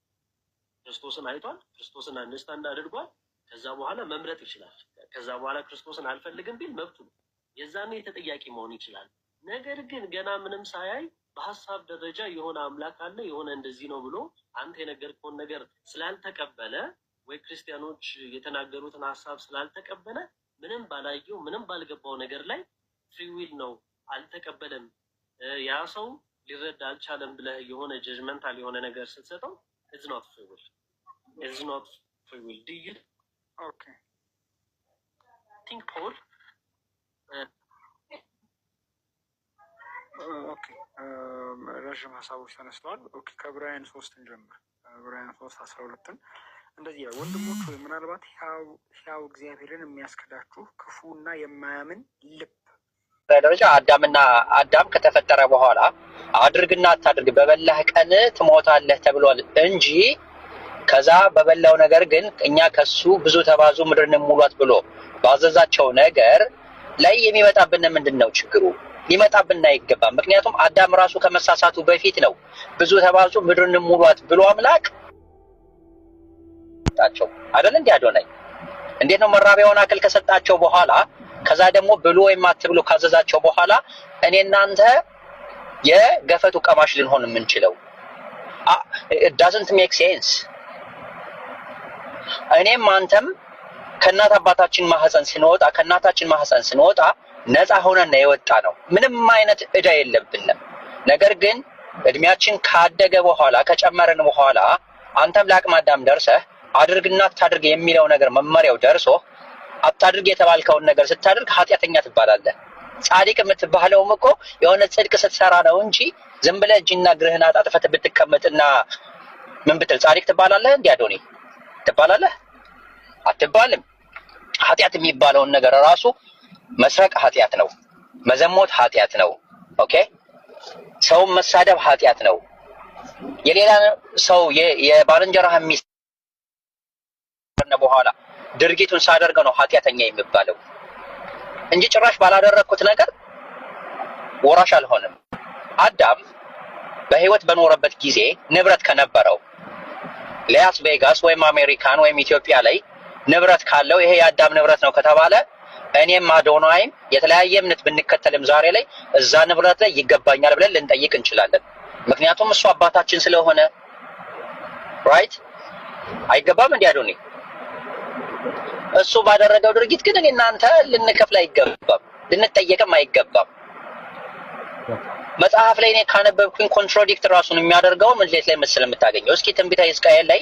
ክርስቶስን አይቷል፣ ክርስቶስን አንደርስታንድ አድርጓል። ከዛ በኋላ መምረጥ ይችላል። ከዛ በኋላ ክርስቶስን አልፈልግም ቢል መብቱ ነው። የዛኔ ተጠያቂ መሆን ይችላል። ነገር ግን ገና ምንም ሳያይ በሀሳብ ደረጃ የሆነ አምላክ አለ የሆነ እንደዚህ ነው ብሎ አንተ የነገርከውን ነገር ስላልተቀበለ ወይ ክርስቲያኖች የተናገሩትን ሀሳብ ስላልተቀበለ ምንም ባላየው ምንም ባልገባው ነገር ላይ ፍሪዊል ነው አልተቀበለም፣ ያ ሰው ሊረዳ አልቻለም ብለህ የሆነ ጀጅመንታል የሆነ ነገር ስትሰጠው ኢትስ ኖት ፍሪዊል። ኢትስ ኖት ፍሪዊል። ዱ ዩ ቲንክ ፖል ረዥም ሀሳቦች ተነስተዋል። ከዕብራውያን 3 እንጀምር። ዕብራውያን 3:12 እንደዚህ ያው ወንድሞች ሆይ ምናልባት ሕያው እግዚአብሔርን የሚያስክዳችሁ ክፉና የማያምን ልብ ደረጃ አዳም ከተፈጠረ በኋላ አድርግና አታድርግ በበላህ ቀን ትሞታለህ ተብሏል እንጂ ከዛ በበላው ነገር ግን እኛ ከሱ ብዙ ተባዙ ምድርን ሙሏት ብሎ ባዘዛቸው ነገር ላይ የሚመጣብን ምንድን ነው ችግሩ? ሊመጣብን አይገባም። ምክንያቱም አዳም ራሱ ከመሳሳቱ በፊት ነው ብዙ ተባዙ ምድርን ሙሏት ብሎ አምላክ ታቸው አይደል እንዴ? አዶናይ እንዴት ነው መራቢያውን አክል ከሰጣቸው በኋላ ከዛ ደግሞ ብሎ ወይም አትብሎ ካዘዛቸው በኋላ እኔ እናንተ የገፈቱ ቀማሽ ልንሆን የምንችለው? it doesn't make sense። እኔም አንተም ከእናት አባታችን ማህፀን ስንወጣ ነፃ ሆነን ነው የወጣ ነው። ምንም አይነት ዕዳ የለብንም። ነገር ግን እድሜያችን ካደገ በኋላ ከጨመረን በኋላ አንተም ለአቅመ አዳም ደርሰህ አድርግና አታድርግ የሚለው ነገር መመሪያው ደርሶ አታድርግ የተባልከውን ነገር ስታድርግ ኃጢአተኛ ትባላለህ። ጻድቅ የምትባለውም እኮ የሆነ ጽድቅ ስትሰራ ነው እንጂ ዝም ብለህ እጅና እግርህን አጣጥፈህ ብትቀመጥና ምን ብትል ጻድቅ ትባላለህ? እንዴ አዶኒ ትባላለህ? አትባልም። ኃጢአት የሚባለውን ነገር ራሱ መስረቅ ኃጢአት ነው፣ መዘሞት ኃጢአት ነው። ኦኬ፣ ሰውን መሳደብ ኃጢአት ነው። የሌላ ሰው የባልንጀራህ ሚስት በኋላ ድርጊቱን ሳደርገው ነው ኃጢአተኛ የሚባለው እንጂ ጭራሽ ባላደረኩት ነገር ወራሽ አልሆንም። አዳም በህይወት በኖረበት ጊዜ ንብረት ከነበረው ላስ ቬጋስ ወይም አሜሪካን ወይም ኢትዮጵያ ላይ ንብረት ካለው ይሄ የአዳም ንብረት ነው ከተባለ እኔም አዶናይም የተለያየ እምነት ብንከተልም ዛሬ ላይ እዛ ንብረት ላይ ይገባኛል ብለን ልንጠይቅ እንችላለን። ምክንያቱም እሱ አባታችን ስለሆነ ራይት። አይገባም እንዴ አዶኒ? እሱ ባደረገው ድርጊት ግን እኔ እናንተ ልንከፍል አይገባም፣ ልንጠየቅም አይገባም። መጽሐፍ ላይ እኔ ካነበብኩኝ ኮንትራዲክት ራሱን የሚያደርገው ምን ላይ መሰለ የምታገኘው? እስኪ ትንቢተ ሕዝቅኤል ላይ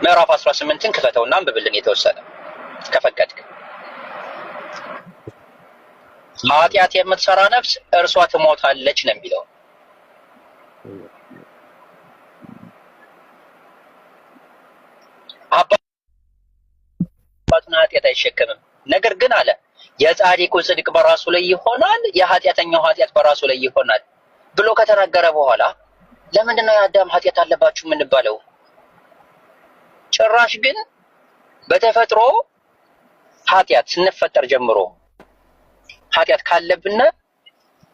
ምዕራፍ 18ን ክፈተውና አንብብልን የተወሰነ ከፈቀድክ። ኃጢአት የምትሰራ ነፍስ እርሷ ትሞታለች ነው የሚለው። አባቱን ኃጢአት አይሸከምም። ነገር ግን አለ የጻድቁ ጽድቅ በራሱ ላይ ይሆናል፣ የኃጢአተኛው ኃጢአት በራሱ ላይ ይሆናል ብሎ ከተናገረ በኋላ ለምንድን ነው የአዳም ኃጢአት አለባችሁ የምንባለው? ጭራሽ ግን በተፈጥሮ ኃጢአት ስንፈጠር ጀምሮ ኃጢአት ካለብን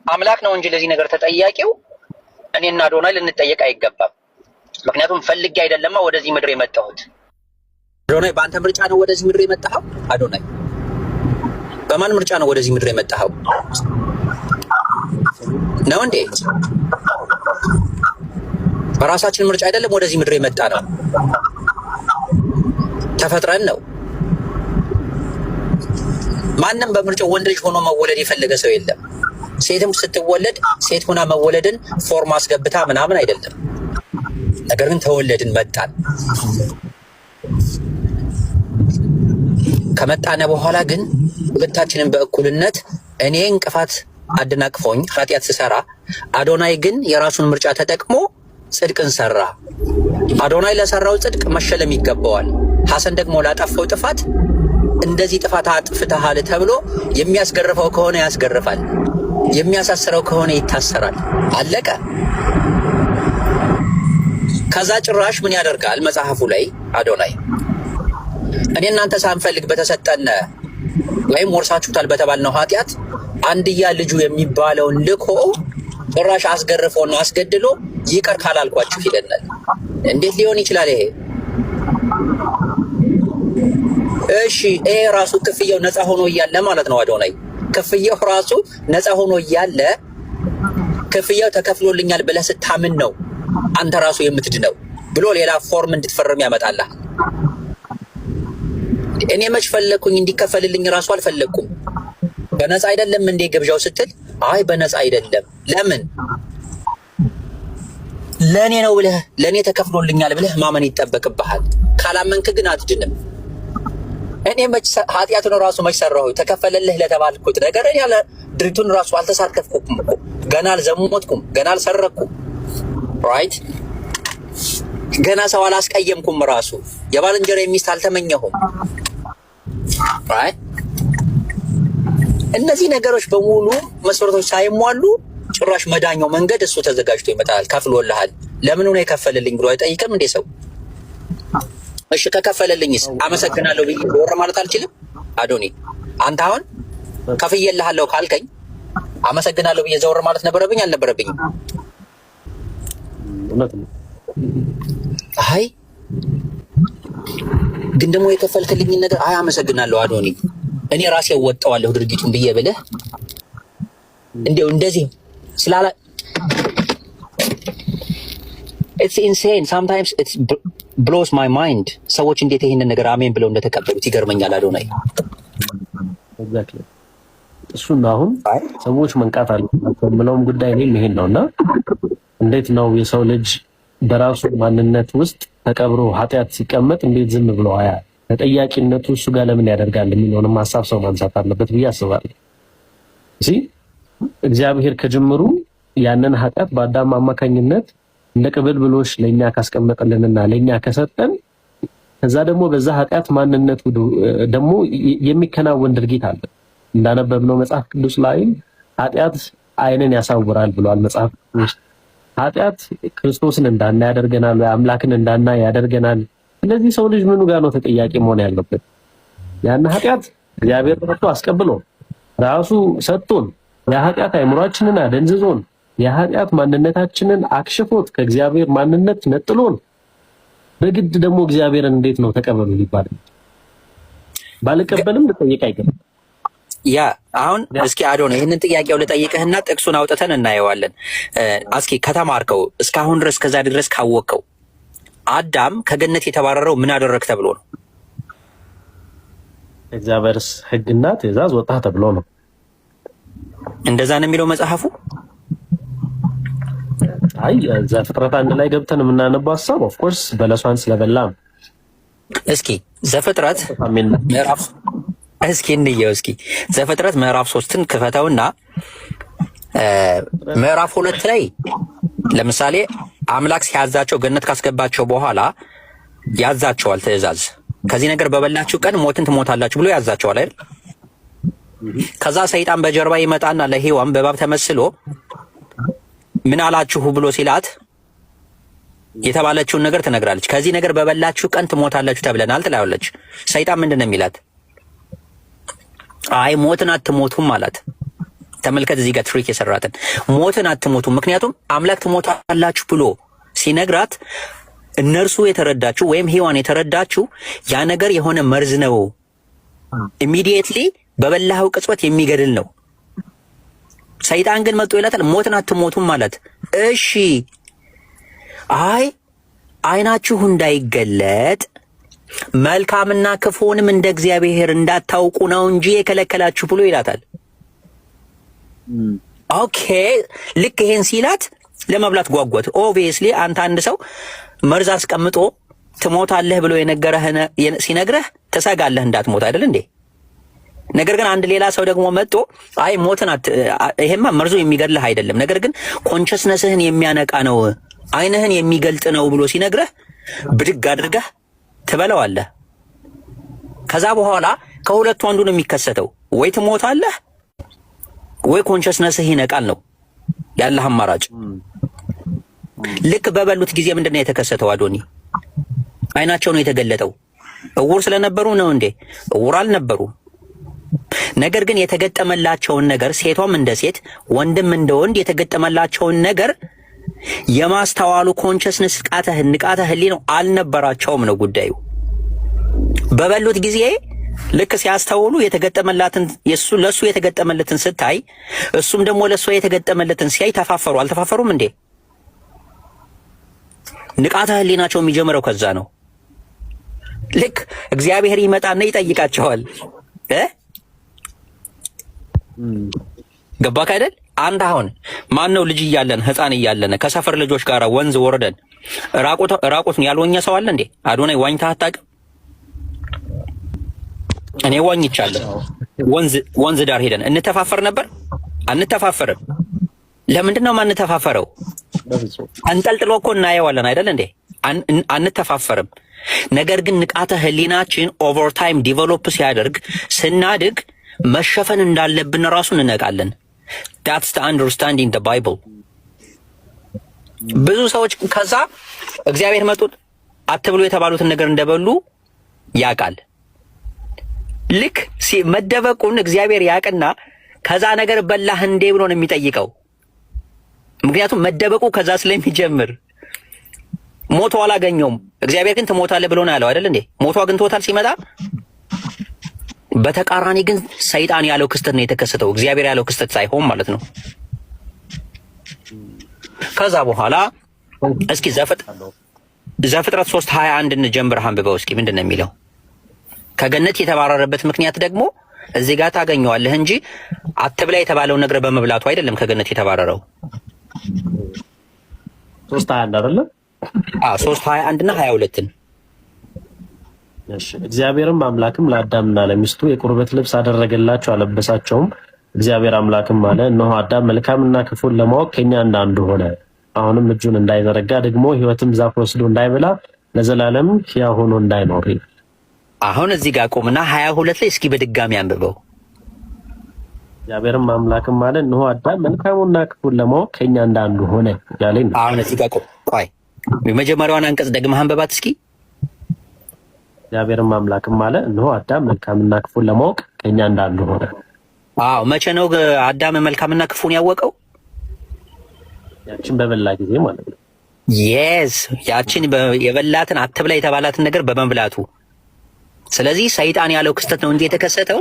አምላክ ነው እንጂ ለዚህ ነገር ተጠያቂው እኔና አዶናይ ልንጠየቅ አይገባም። ምክንያቱም ፈልጌ አይደለማ ወደዚህ ምድር የመጣሁት። አዶናይ በአንተ ምርጫ ነው ወደዚህ ምድር የመጣኸው? አዶናይ በማን ምርጫ ነው ወደዚህ ምድር የመጣኸው? ነው እንዴ? በራሳችን ምርጫ አይደለም ወደዚህ ምድር የመጣ ነው። ተፈጥረን ነው። ማንም በምርጫው ወንድ ልጅ ሆኖ መወለድ የፈለገ ሰው የለም። ሴትም ስትወለድ ሴት ሆና መወለድን ፎርም አስገብታ ምናምን አይደለም። ነገር ግን ተወለድን፣ መጣን። ከመጣነ በኋላ ግን ሁለታችንን በእኩልነት እኔ እንቅፋት አደናቅፎኝ ኃጢአት ስሰራ፣ አዶናይ ግን የራሱን ምርጫ ተጠቅሞ ጽድቅን ሰራ። አዶናይ ለሰራው ጽድቅ መሸለም ይገባዋል። ሐሰን ደግሞ ላጠፋው ጥፋት እንደዚህ ጥፋት አጥፍተሃል ተብሎ የሚያስገርፈው ከሆነ ያስገርፋል፣ የሚያሳስረው ከሆነ ይታሰራል። አለቀ። ከዛ ጭራሽ ምን ያደርጋል መጽሐፉ ላይ አዶናይ እኔ እናንተ ሳንፈልግ በተሰጠን ወይም ወርሳችሁታል በተባልነው ኃጢአት አንድያ ልጁ የሚባለውን ልኮ ጭራሽ አስገርፎና አስገድሎ ይቅር ካላልኳችሁ ይለናል። እንዴት ሊሆን ይችላል ይሄ? እሺ ይሄ ራሱ ክፍያው ነፃ ሆኖ እያለ ማለት ነው አዶናይ ክፍያው ራሱ ነፃ ሆኖ እያለ ክፍያው ተከፍሎልኛል ብለህ ስታምን ነው አንተ ራሱ የምትድነው ብሎ ሌላ ፎርም እንድትፈርም ያመጣልሃል። እኔ መች ፈለኩኝ እንዲከፈልልኝ ራሱ አልፈለኩም። በነፃ አይደለም እንዴ ግብዣው ስትል አይ በነፃ አይደለም። ለምን? ለኔ ነው ብለህ ለኔ ተከፍሎልኛል ብለህ ማመን ይጠበቅብሃል። ካላመንክ ግን አትድንም። እኔ መች ኃጢአቱን ራሱ መች ሰራሁ ተከፈለልህ ለተባልኩት ነገር እኔ ያለ ድርቱን ራሱ አልተሳተፍኩም እኮ ገና አልዘሞትኩም፣ ገና አልሰረኩም። ራይት ገና ሰው አላስቀየምኩም፣ ራሱ የባልንጀራ ሚስት አልተመኘሁም። ራይት እነዚህ ነገሮች በሙሉ መስፈርቶች ሳይሟሉ ጭራሽ መዳኛው መንገድ እሱ ተዘጋጅቶ ይመጣል። ከፍሎልሃል። ለምን ነው የከፈልልኝ ብሎ አይጠይቅም እንዴ ሰው? እሺ ከከፈለልኝስ አመሰግናለሁ ብዬ ወር ማለት አልችልም? አዶኒ አንተ አሁን ከፍዬልሃለሁ ካልከኝ አመሰግናለሁ ብዬ ዘወር ማለት ነበረብኝ አልነበረብኝም? አይ ግን ደግሞ የከፈልክልኝ ነገር አይ አመሰግናለሁ አዶኒ እኔ ራሴ ወጣዋለሁ ድርጊቱን ብዬ ብለህ እንደው እንደዚህ ስላላ it's insane sometimes it blows my mind ሰዎች እንዴት ይሄንን ነገር አሜን ብለው እንደተቀበሉት ይገርመኛል። አዶናይ exactly እሱና አሁን ሰዎች መንቃት አለባቸው የምለውም ጉዳይ እኔም ይሄን ነውና እንዴት ነው የሰው ልጅ በራሱ ማንነት ውስጥ ተቀብሮ ኃጢአት ሲቀመጥ እንዴት ዝም ብሎ አያ ተጠያቂነቱ እሱ ጋር ለምን ያደርጋል የሚለውንም ሐሳብ ሰው ማንሳት አለበት ብዬ አስባለሁ። እሺ እግዚአብሔር ከጅምሩ ያንን ኃጢአት በአዳም አማካኝነት እንደ ቅብብሎሽ ለኛ ካስቀመጠልንና ለኛ ከሰጠን ከዛ ደግሞ በዛ ኃጢአት ማንነቱ ደግሞ የሚከናወን ድርጊት አለ። እንዳነበብነው መጽሐፍ ቅዱስ ላይ ኃጢአት ዓይንን ያሳውራል ብሏል መጽሐፍ ቅዱስ። ኃጢአት ክርስቶስን እንዳናይ ያደርገናል፣ አምላክን እንዳናይ ያደርገናል። ስለዚህ ሰው ልጅ ምኑ ጋር ነው ተጠያቂ መሆን ያለበት? ያን ኃጢአት እግዚአብሔር ራሱ አስቀብሎ ራሱ ሰጥቶን የኃጢአት አይምሯችንን አደንዝዞን የኃጢአት ማንነታችንን አክሽፎት ከእግዚአብሔር ማንነት ነጥሎን በግድ ደግሞ እግዚአብሔርን እንዴት ነው ተቀበሉ ሊባል? ባልቀበልም ልጠይቅ አይገባም። ያ አሁን እስኪ አዶን ይሄንን ጥያቄው ልጠይቅህና ጥቅሱን አውጥተን እናየዋለን። እስኪ ከተማርከው እስካሁን ድረስ ከዛ ድረስ ካወቀው አዳም ከገነት የተባረረው ምን አደረክ ተብሎ ነው? እግዚአብሔርስ ሕግና ትእዛዝ ወጣ ተብሎ ነው። እንደዛ ነው የሚለው መጽሐፉ። አይ ዘፍጥረት 1 ላይ ገብተን የምናነባው ሐሳብ ኦፍ ኮርስ በለሷን ስለበላም እስኪ ዘፍጥረት ምዕራፍ እስኪ እንየው። እስኪ ዘፍጥረት ምዕራፍ 3ን ክፈተውና ምዕራፍ 2 ላይ ለምሳሌ አምላክ ሲያዛቸው ገነት ካስገባቸው በኋላ ያዛቸዋል ትእዛዝ። ከዚህ ነገር በበላችሁ ቀን ሞትን ትሞታላችሁ ብሎ ያዛቸዋል አይደል? ከዛ ሰይጣን በጀርባ ይመጣና ለሔዋን በእባብ ተመስሎ ምን አላችሁ ብሎ ሲላት የተባለችውን ነገር ትነግራለች። ከዚህ ነገር በበላችሁ ቀን ትሞታላችሁ ተብለናል ትላለች። ሰይጣን ምንድን ነው የሚላት? አይ ሞትን አትሞቱም አላት። ተመልከት እዚህ ጋር ትሪክ የሰራትን ሞትን አትሞቱም። ምክንያቱም አምላክ ትሞታላችሁ ብሎ ሲነግራት እነርሱ የተረዳችሁ ወይም ሔዋን የተረዳችሁ ያ ነገር የሆነ መርዝ ነው፣ ኢሚዲየትሊ በበላኸው ቅጽበት የሚገድል ነው። ሰይጣን ግን መጥቶ ይላታል ሞትን አትሞቱም ማለት። እሺ አይ አይናችሁ እንዳይገለጥ መልካምና ክፉንም እንደ እግዚአብሔር እንዳታውቁ ነው እንጂ የከለከላችሁ ብሎ ይላታል። ኦኬ ልክ ይሄን ሲላት ለመብላት ጓጓት። ኦብቪየስሊ አንተ አንድ ሰው መርዝ አስቀምጦ ትሞታለህ ብሎ የነገረህን ሲነግረህ ትሰጋለህ እንዳትሞት አይደል እንዴ? ነገር ግን አንድ ሌላ ሰው ደግሞ መጥቶ አይ ሞትን ይሄማ መርዙ የሚገድልህ አይደለም፣ ነገር ግን ኮንሸስነስህን የሚያነቃ ነው፣ አይንህን የሚገልጥ ነው ብሎ ሲነግረህ ብድግ አድርገህ ትበለዋለህ። ከዛ በኋላ ከሁለቱ አንዱ ነው የሚከሰተው፣ ወይ ትሞታለህ ወይ ኮንሸስነስህ ይነቃል ነው ያለህ አማራጭ። ልክ በበሉት ጊዜ ምንድነው የተከሰተው? አዶኒ አይናቸው ነው የተገለጠው። እውር ስለነበሩ ነው እንዴ? እውር አልነበሩም። ነገር ግን የተገጠመላቸውን ነገር ሴቷም እንደ ሴት ወንድም እንደ ወንድ የተገጠመላቸውን ነገር የማስተዋሉ ኮንሸስነስ ንቃተ ህሊናው አልነበራቸውም ነው ጉዳዩ። በበሉት ጊዜ ልክ ሲያስተውሉ የተገጠመላትን ለሱ የተገጠመለትን ስታይ እሱም ደግሞ ለሱ የተገጠመለትን ሲያይ ተፋፈሩ። አልተፋፈሩም እንዴ? ንቃተ ህሊናቸው የሚጀምረው ከዛ ነው። ልክ እግዚአብሔር ይመጣና ይጠይቃቸዋል። ገባክ አይደል? አንድ አሁን ማን ነው ልጅ እያለን ህፃን እያለን ከሰፈር ልጆች ጋር ወንዝ ወርደን ራቁትን ያልወኘ ሰው አለ እንዴ? አዶናይ ዋኝተህ አታውቅም? እኔ ዋኝቻለሁ። ወንዝ ዳር ሄደን እንተፋፈር ነበር? አንተፋፈርም። ለምንድን ነው ማንተፋፈረው? አንጠልጥሎ እኮ እናየዋለን አይደል እንዴ? አንተፋፈርም። ነገር ግን ንቃተ ህሊናችን ኦቨር ታይም ዲቨሎፕ ሲያደርግ ስናድግ መሸፈን እንዳለብን ራሱ እንነቃለን። that's the understanding the bible። ብዙ ሰዎች ከዛ እግዚአብሔር መጡት አትብሉ የተባሉትን ነገር እንደበሉ ያውቃል። ልክ መደበቁን እግዚአብሔር ያውቅና ከዛ ነገር በላህ እንዴ ብሎ ነው የሚጠይቀው። ምክንያቱም መደበቁ ከዛ ስለሚጀምር ሞቶ አላገኘውም። እግዚአብሔር ግን ትሞታለህ ብሎ ነው ያለው አይደል እንዴ? ሞቶ አግኝቶታል ሲመጣ። በተቃራኒ ግን ሰይጣን ያለው ክስተት ነው የተከሰተው፣ እግዚአብሔር ያለው ክስተት ሳይሆን ማለት ነው። ከዛ በኋላ እስኪ ዘፍጥረት 3:21 እንጀምር። አንብበው እስኪ ምንድን ነው የሚለው? ከገነት የተባረረበት ምክንያት ደግሞ እዚህ ጋር ታገኘዋለህ እንጂ አትብላ የተባለው ነገር በመብላቱ አይደለም ከገነት የተባረረው። 3:21 አይደለም? 3:21 እና 22ን እሺ። እግዚአብሔርም አምላክም ለአዳምና ለሚስቱ የቁርበት ልብስ አደረገላቸው፣ አለበሳቸውም። እግዚአብሔር አምላክም አለ፣ እነሆ አዳም መልካምና ክፉን ለማወቅ ከኛ እንዳንዱ ሆነ። አሁንም እጁን እንዳይዘረጋ ደግሞ ሕይወትም ዛፍ ወስዶ እንዳይበላ ለዘላለም ሕያው ሆኖ እንዳይኖር። አሁን እዚህ ጋር ቆምና 22 ላይ እስኪ በድጋሚ አንብበው። እግዚአብሔርም አምላክም አለ፣ እነሆ አዳም መልካሙና ክፉን ለማወቅ ከኛ እንዳንዱ ሆነ ያለኝ። አሁን እዚህ ጋር ቆይ፣ የመጀመሪያዋን አንቀጽ ደግመህ አንብባት እስኪ። እግዚአብሔርም አምላክም አለ፣ እነሆ አዳም መልካምና ክፉን ለማወቅ ከኛ እንዳንዱ ሆነ። መቼ ነው አዳም መልካምና ክፉን ያወቀው? ያችን በበላ ጊዜ ማለት ነው። የስ ያችን የበላትን አትብላ የተባላትን ነገር በመብላቱ። ስለዚህ ሰይጣን ያለው ክስተት ነው እንጂ የተከሰተው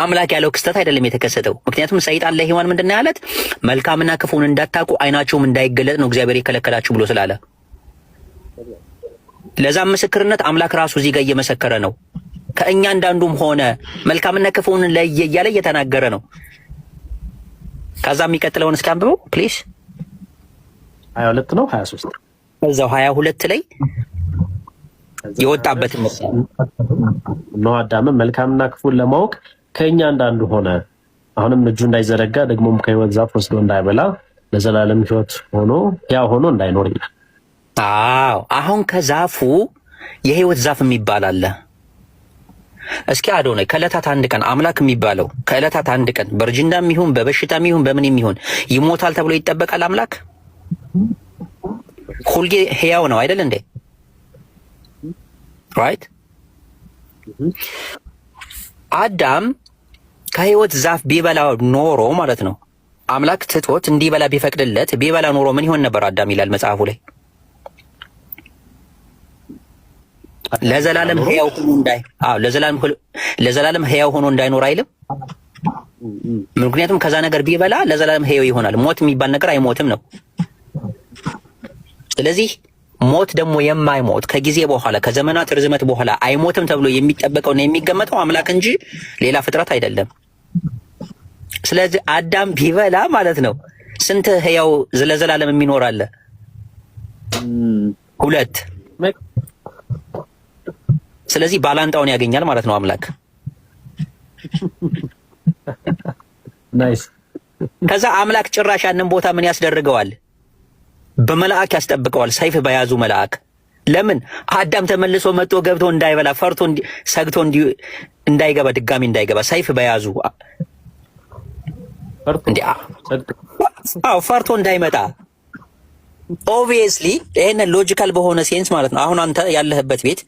አምላክ ያለው ክስተት አይደለም የተከሰተው። ምክንያቱም ሰይጣን ለሔዋን ምንድን ነው ያለት? መልካምና ክፉን እንዳታውቁ አይናችሁም እንዳይገለጥ ነው እግዚአብሔር የከለከላችሁ ብሎ ስላለ፣ ለዛም ምስክርነት አምላክ ራሱ እዚህ ጋር እየመሰከረ ነው። ከእኛ እንዳንዱም ሆነ መልካምና ክፉን ለየ እያለ እየተናገረ ነው። ከዛ የሚቀጥለውን እስኪ አንብበው ፕሊዝ። 22 ነው 23 እዛው 22 ላይ የወጣበት ነው። አዳም መልካምና ክፉን ለማወቅ ከኛ እንዳንዱ ሆነ። አሁንም እጁ እንዳይዘረጋ ደግሞም ከሕይወት ዛፍ ወስዶ እንዳይበላ ለዘላለም ሕይወት ሆኖ ሕያው ሆኖ እንዳይኖር ይላል። አሁን ከዛፉ የሕይወት ዛፍ የሚባል አለ። እስኪ አዶናይ ከዕለታት አንድ ቀን አምላክ የሚባለው ከዕለታት አንድ ቀን በእርጅናም ይሁን በበሽታም ይሁን በምንም ይሁን ይሞታል ተብሎ ይጠበቃል? አምላክ ሁልጊዜ ሕያው ነው አይደል እንዴ? ራይት። አዳም ከሕይወት ዛፍ ቢበላ ኖሮ ማለት ነው አምላክ ትቶት እንዲበላ ቢፈቅድለት ቢበላ ኖሮ ምን ይሆን ነበር አዳም ይላል መጽሐፉ ላይ? ለዘላለም ሕያው ሆኖ ለዘላለም ሕያው ሆኖ እንዳይኖር አይልም? ምክንያቱም ከዛ ነገር ቢበላ ለዘላለም ሕያው ይሆናል። ሞት የሚባል ነገር አይሞትም ነው። ስለዚህ ሞት ደግሞ የማይሞት ከጊዜ በኋላ ከዘመናት ርዝመት በኋላ አይሞትም ተብሎ የሚጠበቀውና የሚገመተው አምላክ እንጂ ሌላ ፍጥረት አይደለም። ስለዚህ አዳም ቢበላ ማለት ነው ስንት ህያው ለዘላለም የሚኖር አለ? 2። ስለዚህ ባላንጣውን ያገኛል ማለት ነው አምላክ። ናይስ። ከዛ አምላክ ጭራሽ ያንን ቦታ ምን ያስደርገዋል? በመላእክ ያስጠብቀዋል፣ ሰይፍ በያዙ መላእክ። ለምን? አዳም ተመልሶ መጥቶ ገብቶ እንዳይበላ ፈርቶ ሰግቶ እንዳይገባ ድጋሚ እንዳይገባ ሰይፍ በያዙ ፈርቶ እንዳይመጣ። ኦብቪየስሊ ይሄንን ሎጂካል በሆነ ሴንስ ማለት ነው። አሁን አንተ ያለህበት ቤት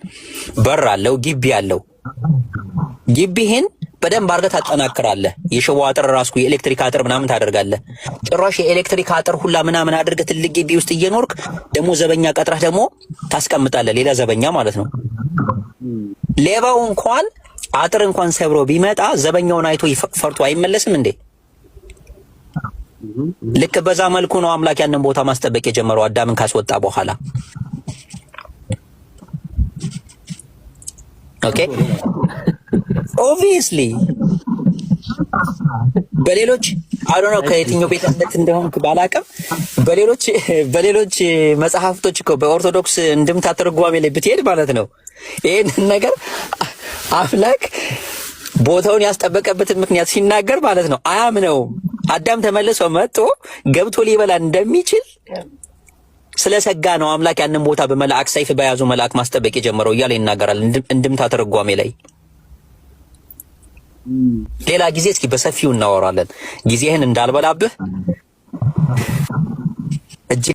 በር አለው፣ ግቢ አለው። ግቢህን በደንብ አድርገህ ታጠናክራለህ። የሽቦ አጥር ራስኩ የኤሌክትሪክ አጥር ምናምን ታደርጋለህ። ጭራሽ የኤሌክትሪክ አጥር ሁላ ምናምን አድርገህ ትልቅ ግቢ ውስጥ እየኖርክ ደግሞ ዘበኛ ቀጥረህ ደግሞ ታስቀምጣለህ። ሌላ ዘበኛ ማለት ነው። ሌባው እንኳን አጥር እንኳን ሰብሮ ቢመጣ ዘበኛውን አይቶ ፈርቶ አይመለስም እንዴ? ልክ በዛ መልኩ ነው አምላክ ያንን ቦታ ማስጠበቅ የጀመረው አዳምን ካስወጣ በኋላ። ኦኬ ኦብቪየስሊ በሌሎች አዶኖ ከየትኛው ቤተ እምነት እንደሆንክ ባላቀም በሌሎች መጽሐፍቶች እኮ በኦርቶዶክስ እንድምታ ትርጓሜ ላይ ብትሄድ ማለት ነው ይሄንን ነገር አምላክ ቦታውን ያስጠበቀበትን ምክንያት ሲናገር ማለት ነው አያምነውም። አዳም ተመልሶ መጥቶ ገብቶ ሊበላ እንደሚችል ስለሰጋ ነው አምላክ ያንን ቦታ በመላእክ ሰይፍ በያዙ መላእክ ማስጠበቅ የጀመረው እያለ ይናገራል እንድምታ ትርጓሜ ላይ። ሌላ ጊዜ እስኪ በሰፊው እናወራለን። ጊዜህን እንዳልበላብህ እጅግ